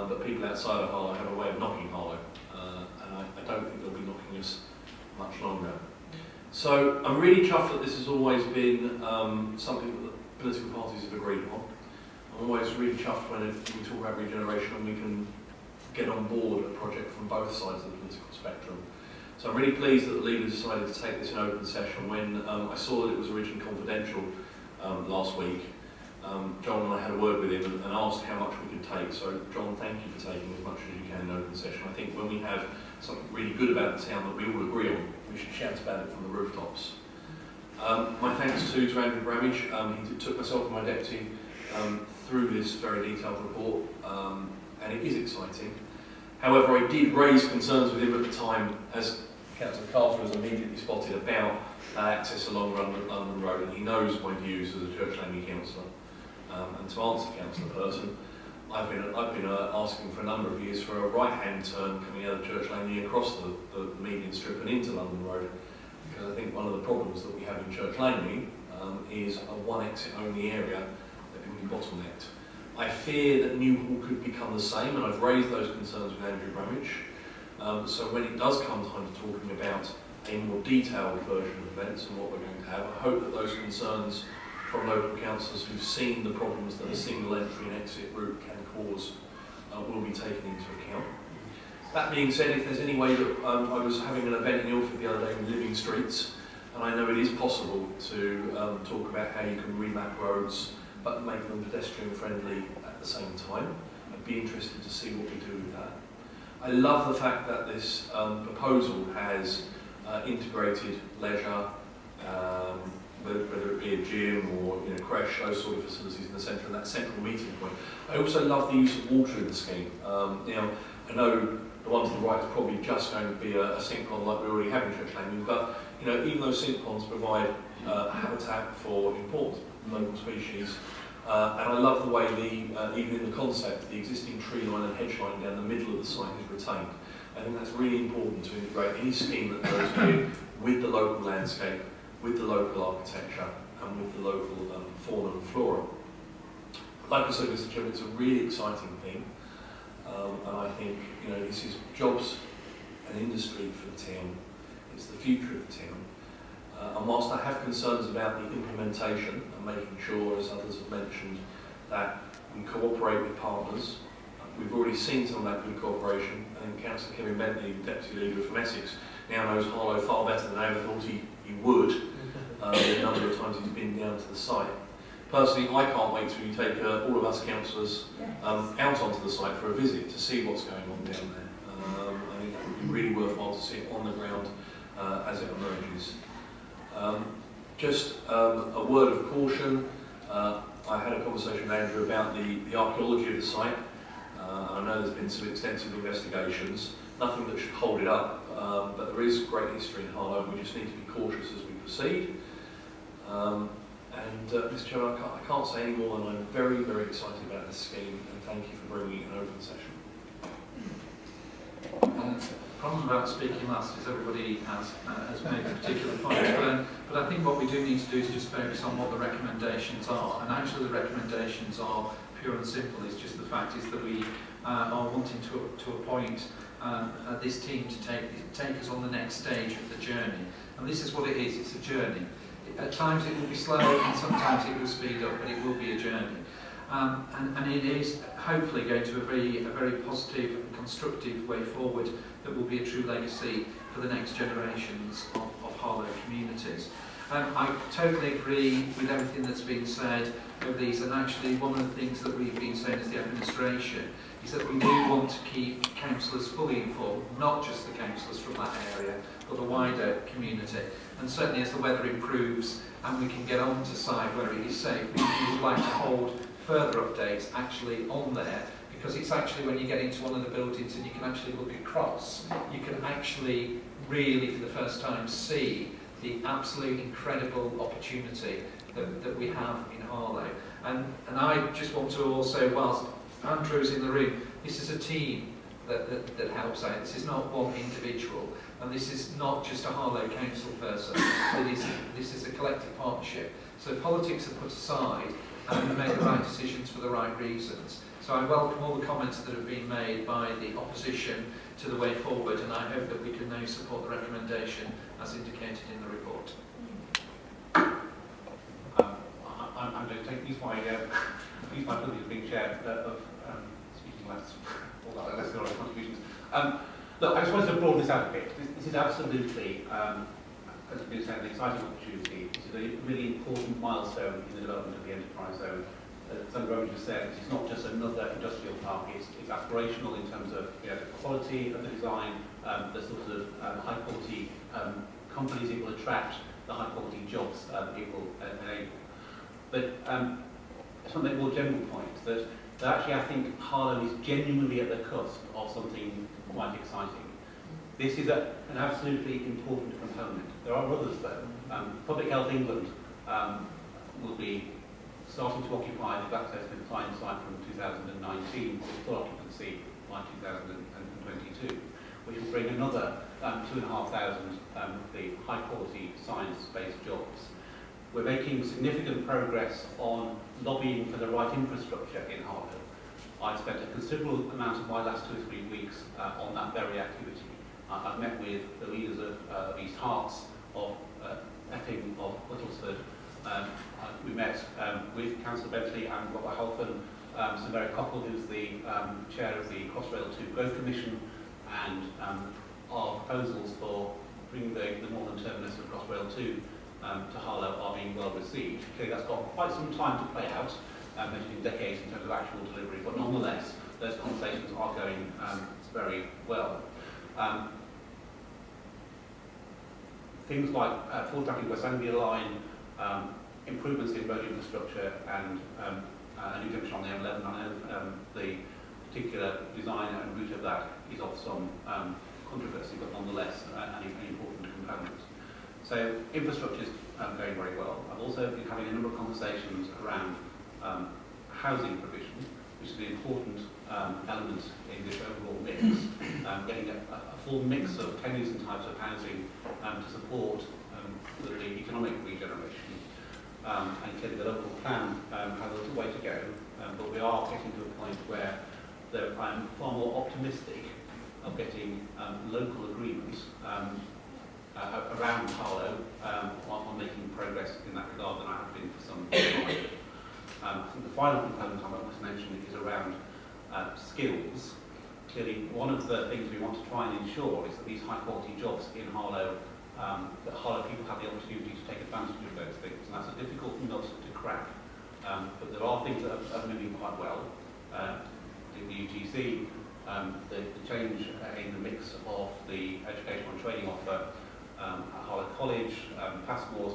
but people outside of Harlow have a way of knocking Harlow, and I don't think they'll be knocking us much longer. So I'm really chuffed that this has always been something that the political parties have agreed on. I'm always really chuffed when we talk about regeneration and we can get on board a project from both sides of the political spectrum. So I'm really pleased that the leaders decided to take this in open session. When I saw that it was originally confidential last week, John and I had a word with him and asked how much we could take. So John, thank you for taking as much as you can in open session. I think when we have something really good about the town that we all agree on, we should shout about it from the rooftops. My thanks to Andrew Bramage. He took myself and my deputy through this very detailed report, and it is exciting. However, I did raise concerns with him at the time, as Councillor Carter has immediately spotted, about access along London Road, and he knows my views as a Church Langley councillor. And to answer councillor person, I've been asking for a number of years for a right-hand turn coming out of Church Langley across the median strip and into London Road, because I think one of the problems that we have in Church Langley is a one-exit only area that can be bottlenecked. I fear that Newhall could become the same, and I've raised those concerns with Andrew Bramage. So when it does come time to talking about a more detailed version of events and what we're going to have, I hope that those concerns from local councillors who've seen the problems that a single entry and exit route can cause will be taken into account. That being said, if there's any way that I was having an event in Ilford the other day with Living Streets, and I know it is possible to talk about how you can remap roads but make them pedestrian friendly at the same time. I'd be interested to see what we do with that. I love the fact that this proposal has integrated leisure, whether it be a gym or creche, those sort of facilities in the centre, and that central meeting point. I also love the use of water in the scheme. I know the one to the right is probably just going to be a sink pond like we already have in Church Langley, but even those sink ponds provide habitat for important local species. And I love the way even in the concept, the existing tree line and hedge line down the middle of the site is retained. I think that's really important to integrate any scheme that goes in with the local landscape, with the local architecture, and with the local fauna and flora. Like I said, Mr. Chairman, it's a really exciting thing, and I think this is jobs and industry for the town. It's the future of the town. And whilst I have concerns about the implementation and making sure, as others have mentioned, that we cooperate with partners, we've already seen some of that good cooperation. I think Councillor Kevin Bentley, Deputy Leader from Essex, now knows Harlow far better than I ever thought he would, the number of times he's been down to the site. Personally, I can't wait till you take all of us councillors out onto the site for a visit to see what's going on down there. I think it would be really worthwhile to see it on the ground as it emerges. Just a word of caution. I had a conversation with Andrew about the archaeology of the site. I know there's been some extensive investigations, nothing that should hold it up, but there is great history in Harlow, and we just need to be cautious as we proceed. Mr. Chairman, I can't say any more than I'm very, very excited about this scheme, and thank you for bringing it in open session. The problem about speaking last is everybody has made a particular point, but I think what we do need to do is just focus on what the recommendations are, and actually the recommendations are pure and simple. It's just the fact is that we are wanting to appoint this team to take us on the next stage of the journey, and this is what it is. It's a journey. At times it will be slow, and sometimes it will speed up, but it will be a journey. And it is hopefully going to be a very positive and constructive way forward that will be a true legacy for the next generations of Harlow communities. I totally agree with everything that's been said over these, and actually one of the things that we've been saying as the administration is that we do want to keep councillors fully informed, not just the councillors from that area, but the wider community. And certainly as the weather improves and we can get onto site where it is safe, we would like to hold further updates actually on there, because it's actually when you get into one of the buildings and you can actually look across, you can actually really for the first time see the absolute incredible opportunity that we have in Harlow. And I just want to also, whilst Andrew's in the room, this is a team that helps out. This is not one individual, and this is not just a Harlow Council person. This is a collective partnership. So politics are put aside, and we make the right decisions for the right reasons. So I welcome all the comments that have been made by the opposition to the way forward, and I hope that we can now support the recommendation as indicated in the report. I'm going to use my privilege of being chair of speaking less, all that, unless there are other contributions. Look, I just wanted to broaden this out a bit. This is absolutely, as has been said, an exciting opportunity. This is a really important milestone in the development of the enterprise zone. As Sandra just said, it's not just another industrial park, it's aspirational in terms of the quality of the design, the sort of high quality companies it will attract, the high quality jobs it will enable. But something more general point, that actually I think Harlow is genuinely at the cusp of something quite exciting. This is an absolutely important component. There are others though. Public Health England will be starting to occupy the GlaxoSmithKline site from 2019 with full occupancy by 2022, which will bring another 2,500 of the high quality science-based jobs. We're making significant progress on lobbying for the right infrastructure in Harlow. I've spent a considerable amount of my last 2 or 3 weeks on that very activity. I've met with the leaders of East Herts, of Epping, of Whittlesford. We met with Councillor Bentley and Robert Halfon, Sir Mary Cockle, who's the chair of the Crossrail 2 Growth Commission, and our proposals for bringing the northern terminus of Crossrail 2 to Harlow are being well received. Clearly that's got quite some time to play out, measured in decades in terms of actual delivery, but nonetheless those conversations are going very well. Things like full tracking West Anglia Line, improvements in road infrastructure, and a new junction on the M11. I know the particular design and route of that is of some controversy, but nonetheless an important component. So infrastructure is going very well. I've also been having a number of conversations around housing provision, which is an important element in this overall mix, getting a full mix of tenures and types of housing to support the economic regeneration. And clearly the local plan has a little way to go, but we are getting to a point where I'm far more optimistic of getting local agreements around Harlow on making progress in that regard than I have been for some time. I think the final component I must mention is around skills. Clearly, one of the things we want to try and ensure is that these high quality jobs in Harlow, that Harlow people have the opportunity to take advantage of those things, and that's a difficult nut to crack. But there are things that are moving quite well. In the UTC, the change in the mix of the educational and training offer at Harlow College, Passmore's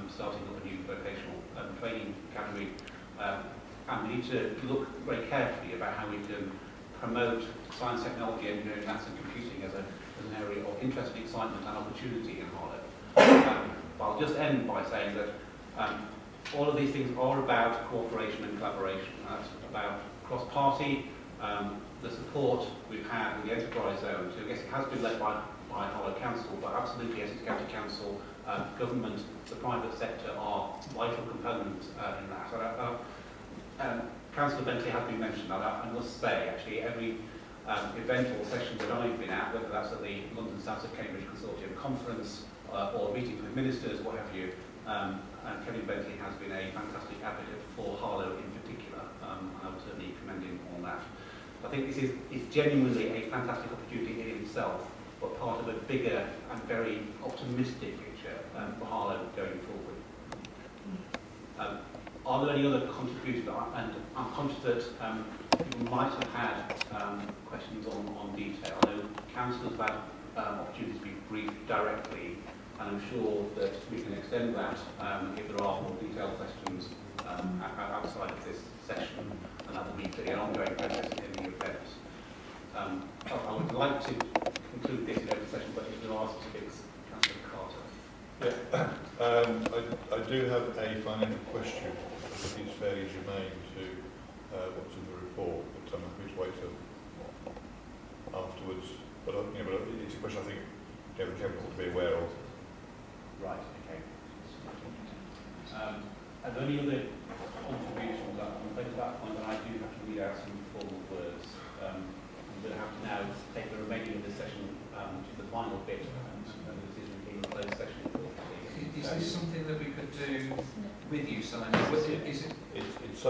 starting up a new vocational training academy, and we need to look very carefully about how we can promote science, technology, engineering, maths and computing as an area of interest and excitement and opportunity in Harlow. But I'll just end by saying that all of these things are about cooperation and collaboration. That's about cross-party, the support we've had in the enterprise zone. So I guess it has been led by Harlow Council, but absolutely Essex County Council, government, the private sector are vital components in that. Councillor Bentley has been mentioned, and I must say, actually, every event or session that I've been at, whether that's at the London South of Cambridge Consortium Conference or meetings with ministers, what have you, and Kevin Bentley has been a fantastic advocate for Harlow in particular, and I would certainly commend him on that. I think this is genuinely a fantastic opportunity in itself, but part of a bigger and very optimistic picture for Harlow going forward. Are there any other contributions? And I'm conscious that people might have had questions on detail. I know councillors have had opportunities to be briefed directly, and I'm sure that we can extend that if there are more detailed questions outside of this session, and that will be an ongoing process in the I would like to conclude this in open session, but if there are specifics, Councillor Carter. Yeah, I do have a financial question. I think it's fairly germane to what's in the report, but I'm happy to wait till afterwards. But, but it's a question I think the Cabinet ought to be aware of. Right, okay. Are there any other contributions? I'm afraid at that point that I do have to read out some formal words. I'm going to have to now take the remaining of this session to the final bit and the decision being in closed session. Is this something that we could do with you, Simon? Is it? It's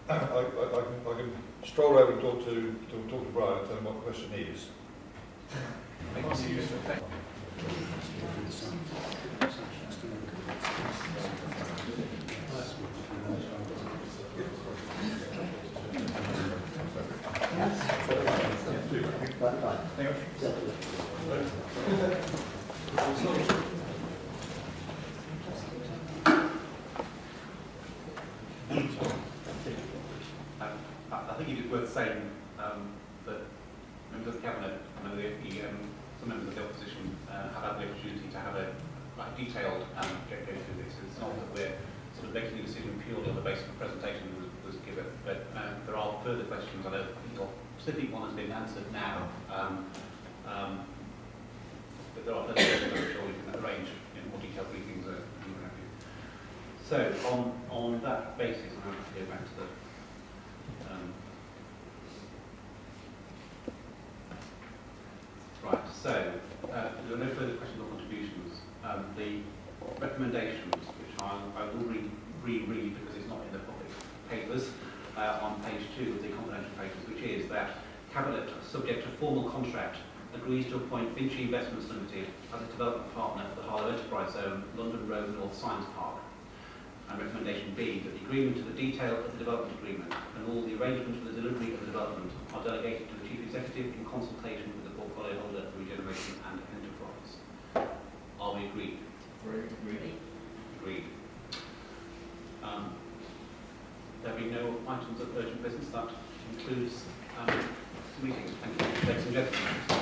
I can stroll over and talk to Brian and tell him what the question is. I think it is worth saying that members of the Cabinet, some members of the opposition have had the opportunity to have a detailed go through this. It's not that we're sort of making a decision purely on the basis of the presentation that was given, but there are further questions. I know your specific one has been answered now, but there are further questions I'm sure we can arrange more detailed briefings and what have you. So on that basis, I'm going to go back to the right, so there are no further questions or contributions. The recommendations, which I will reread because it's not in the public papers, on page 2 of the confidential papers, which is that Cabinet, subject to formal contract, agrees to appoint Vinci Investments Limited as a development partner for the Harlow Enterprise Zone, London Road North Science Park. And recommendation B, that the agreement to the detail of the development agreement and all the arrangements for the delivery of the development are delegated to the Chief Executive in consultation with the portfolio holder for regeneration and enterprise. Are we agreed? Agreed. Agreed. There being no items of urgent business, that concludes the meeting. Thank you, ladies and gentlemen.